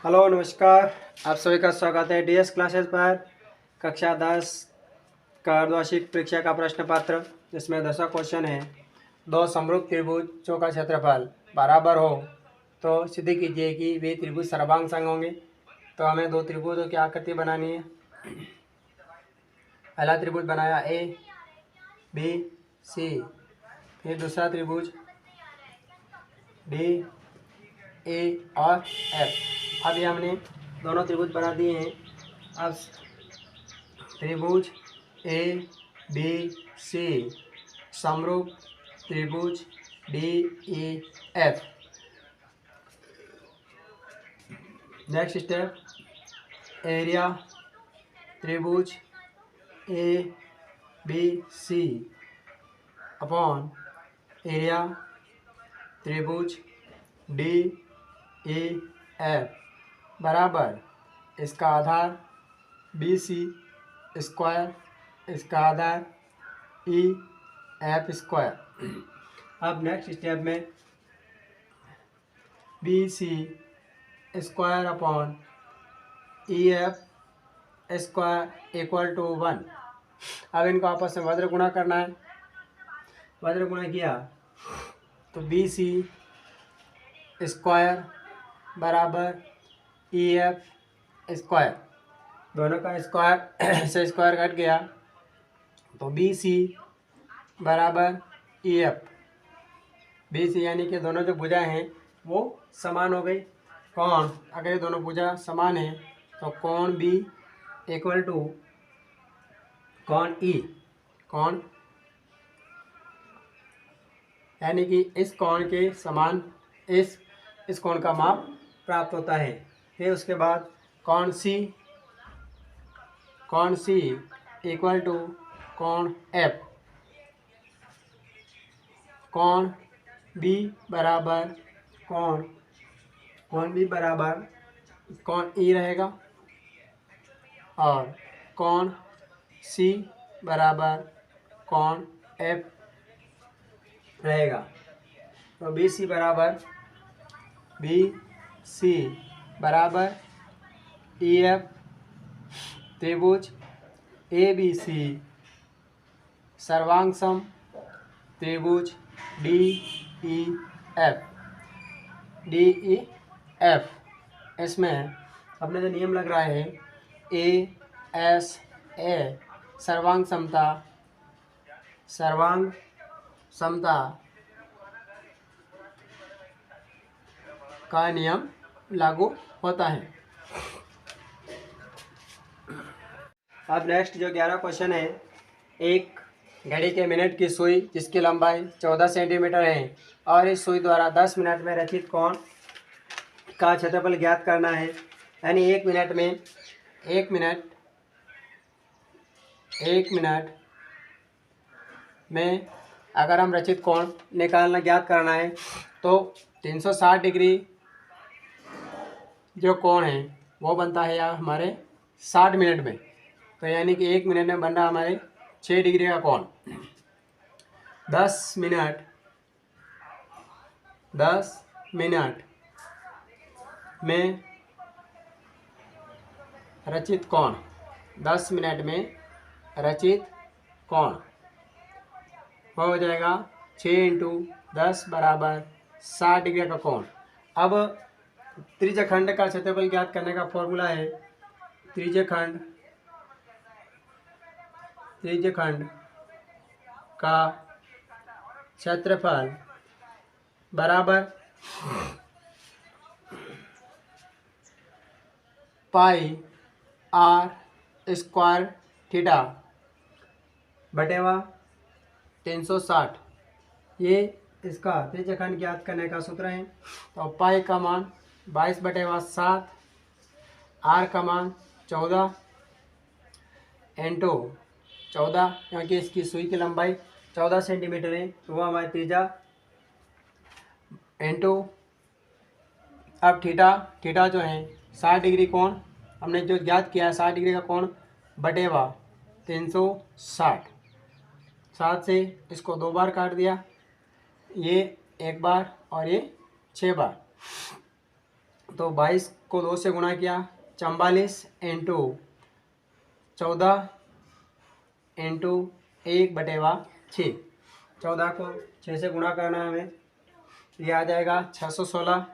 Hello नमस्कार। आप सभी का स्वागत है डीएस क्लासेस पर। कक्षा 10 का अर्धवार्षिक परीक्षा का प्रश्न पत्र, जिसमें 10वां क्वेश्चन है, दो समरूप त्रिभुजों का क्षेत्रफल बराबर हो तो सिद्ध कीजिए कि वे त्रिभुज सर्वांग संग होंगे। तो हमें दो त्रिभुजों की आकृति बनानी है। पहला त्रिभुज बनाया ए बी सी, फिर दूसरा त्रिभुज डी ए और एफ। अब ये हमने दोनों त्रिभुज बना दिए हैं। अब त्रिभुज ए बी सी समरूप त्रिभुज D E F. Next step, area त्रिभुज A B C upon area त्रिभुज डी ई एफ बराबर इसका आधार बी सी स्क्वायर, इसका आधार ई एफ स्क्वायर। अब नेक्स्ट स्टेप में B C square upon E F square equal to 1। अब इनको आपस में वज्र गुणा करना है। वज्र गुणा किया तो बी सी स्क्वायर बराबर ई एफ स्क्वायर, दोनों का स्क्वायर से स्क्वायर कट गया तो बी सी बराबर ई एफ। बी सी यानी कि दोनों जो भुजाएं हैं वो समान हो गई। कोण, अगर ये दोनों भुजा समान है तो कोण बी इक्वल टू कोण ई। कोण यानी कि इस कोण के समान इस कोण का माप प्राप्त होता है। फिर उसके बाद कोण सी इक्वल टू कोण एफ। कोण बी बराबर कोण बी बराबर कोण ई रहेगा और कोण सी बराबर कोण एफ रहेगा। तो बी सी बराबर ई एफ त्रिभुज ए बी सी सर्वांग सम त्रिभुज डी ई एफ। इसमें अपने जो नियम लग रहा है ए एस ए सर्वांग समता का नियम लागू होता है। अब नेक्स्ट जो 11 क्वेश्चन है, एक घड़ी के मिनट की सुई जिसकी लंबाई 14 सेंटीमीटर है और इस सुई द्वारा 10 मिनट में रचित कोण का क्षेत्रफल ज्ञात करना है। यानी एक मिनट में अगर हम रचित कोण निकालना ज्ञात करना है तो 360 डिग्री जो कोण है वो बनता है या हमारे 60 मिनट में। तो यानी कि एक मिनट में बन रहा हमारे 6 डिग्री का कोण। 10 मिनट में रचित कोण, 10 मिनट में रचित कोण हो जाएगा 6 इंटू 10 बराबर 60 डिग्री का कोण। अब त्रिज्यखंड का क्षेत्रफल ज्ञात करने का फॉर्मूला है त्रिज्यखंड का क्षेत्रफल बराबर पाई आर स्क्वायर थीटा बटेवा 360। ये इसका त्रिज्यखंड ज्ञात करने का सूत्र है। तो पाई का मान 22/7, आर का मान 14 इंटू 14, क्योंकि इसकी सुई की लंबाई 14 सेंटीमीटर है तो वो हमारी त्रिज्या इंटू अब थीटा जो है 60 डिग्री कोण हमने जो ज्ञात किया है, 60 डिग्री का कोण बटेवा 360। 7 से इसको 2 बार काट दिया, ये 1 बार और ये 6 बार। तो 22 को 2 से गुणा किया, 44 इंटू 14 इंटू 1/6। 14 को 6 से गुणा करना है हमें, ये आ जाएगा 616।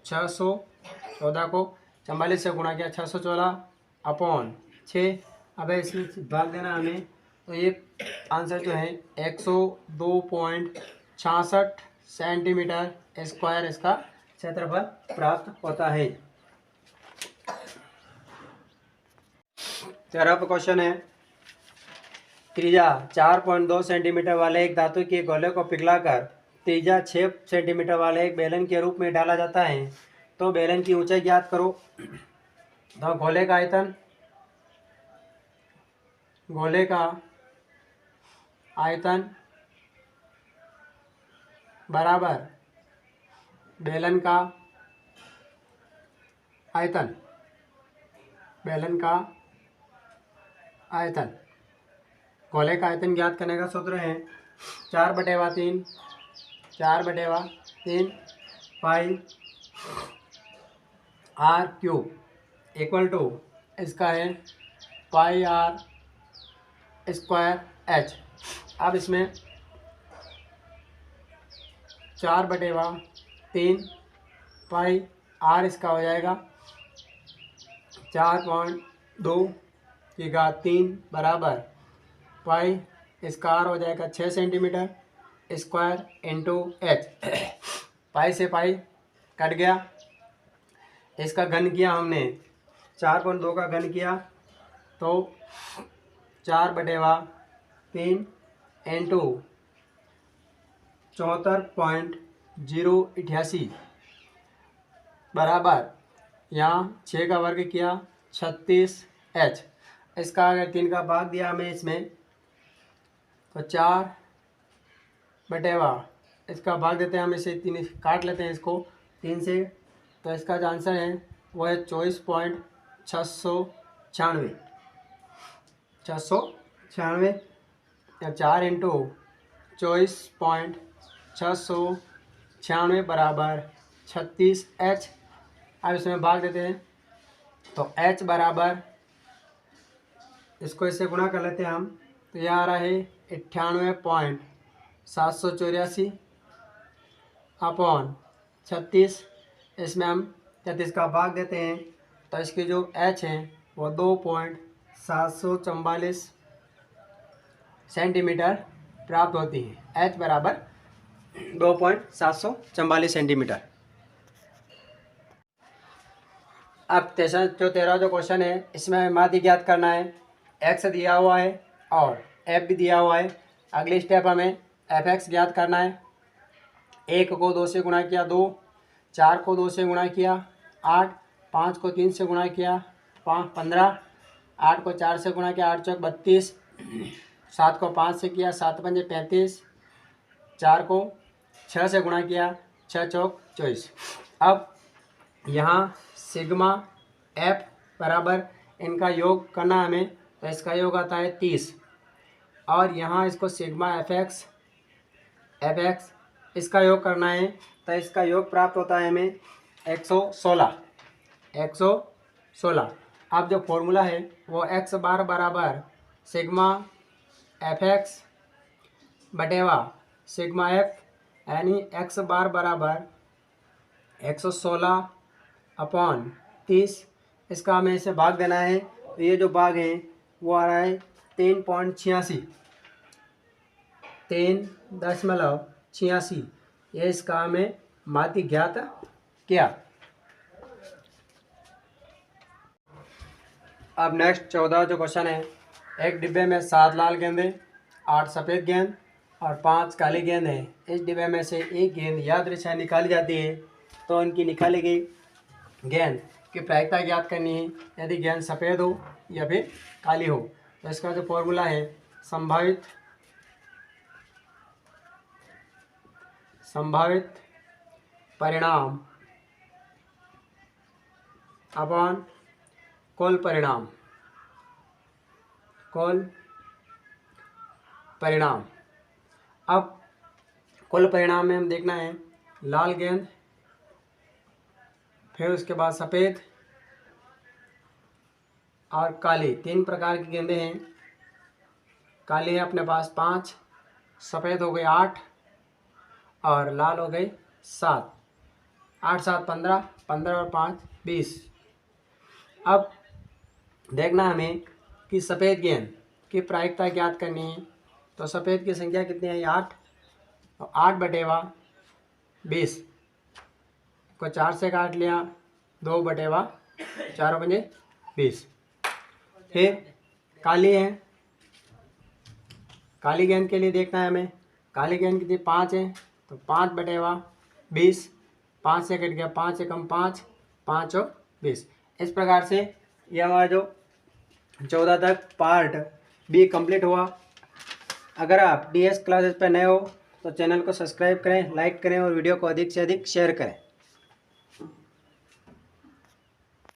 14 को 44 से गुणा किया, 616/6। अब इसमें भाग देना हमें, तो ये आंसर जो है 102.66 सेंटीमीटर स्क्वायर इसका क्षेत्रफल प्राप्त होता है। 13वां क्वेश्चन है, त्रिज्या 4.2 सेंटीमीटर वाले एक धातु के गोले को पिघलाकर त्रिज्या 6 सेंटीमीटर वाले एक बेलन के रूप में डाला जाता है, तो बेलन की ऊंचाई ज्ञात करो। तो गोले का आयतन बराबर बेलन का आयतन। गोले का आयतन ज्ञात करने का सूत्र है 4/3 पाई आर क्यूब इक्वल टू इसका है पाई आर स्क्वायर एच। अब इसमें 4/3 पाई आर इसका हो जाएगा 4.2 बराबर पाई इसका आर हो जाएगा 6 सेंटीमीटर स्क्वायर इंटू एच। पाई से पाई कट गया, इसका घन किया हमने 4.2 का घन किया, तो 4/3 इंटू 74.088 बराबर यहाँ 6 का वर्ग किया 36H। इसका अगर 3 का भाग दिया हमें इसमें, तो 4/, इसका भाग देते हैं हम, इसे 3 काट लेते हैं इसको 3 से, तो इसका जो आंसर है वो है 24.696 या 4 इंटू 24.696 बराबर 36H। अब इसमें भाग देते हैं, तो H बराबर, इसको इससे गुणा कर लेते हैं हम, तो यह आ रहा है 98.784 अपॉन 36। इसमें हम 33 का भाग देते हैं, तो इसकी जो H है वो 2.744 सेंटीमीटर प्राप्त होती है। H बराबर 2.744 सेंटीमीटर। अब 13 जो क्वेश्चन है, इसमें माध्य ज्ञात करना है। x दिया हुआ है और f भी दिया हुआ है। अगली स्टेप हमें fx ज्ञात करना है। 1 को 2 से गुणा किया 2, 4 को 2 से गुणा किया 8, 5 को 3 से गुणा किया 15, 8 को 4 से गुणा किया 8 चौक 32, 7 को 5 से किया 7 पंजे 35, 4 को 6 से गुणा किया 6 चौक 24। अब यहाँ सिग्मा एफ बराबर इनका योग करना हमें, तो इसका योग आता है 30, और यहाँ इसको सिग्मा एफ एक्स इसका योग करना है, तो इसका योग प्राप्त होता है हमें 116। अब जो फॉर्मूला है वो x बार बराबर सिग्मा एफ एक्स बटेवा सिग्मा एफ, यानी x बार बराबर 116/30। इसका हमें इसे भाग देना है, तो ये जो भाग है वो आ रहा है 3.86, 3.86। ये इसका हमें माध्य ज्ञात किया। अब नेक्स्ट 14 जो क्वेश्चन है, एक डिब्बे में 7 लाल गेंदें, 8 सफ़ेद गेंद और 5 काली गेंद है। इस डिब्बे में से एक गेंद यादृच्छा निकाली जाती है, तो उनकी निकाली गई गेंद की प्रायिकता ज्ञात करनी है, यदि गेंद सफ़ेद हो या फिर काली हो। तो इसका जो फॉर्मूला है संभावित परिणाम अपॉन कुल परिणाम। अब कुल परिणाम में हम देखना है लाल गेंद फिर उसके बाद सफ़ेद और काली, 3 प्रकार की गेंदें हैं। काली है अपने पास 5, सफ़ेद हो गई 8 और लाल हो गई 7। 8 7 15, 15 और 5 20। अब देखना हमें कि सफ़ेद गेंद की प्रायिकता ज्ञात करनी है। तो सफ़ेद की संख्या कितनी है? 8। तो 8/20 को 4 से काट लिया, 2/4 फिर काली है, काली गेंद के लिए देखना है हमें। काली गेंद कितनी? 5 है। तो 5/20, 5 से कट गया, 5 एकम 5, 5 और 20। इस प्रकार से यह हमारा जो 14 तक पार्ट बी कंप्लीट हुआ। अगर आप DS क्लासेस पर नए हो तो चैनल को सब्सक्राइब करें, लाइक करें और वीडियो को अधिक से अधिक शेयर करें।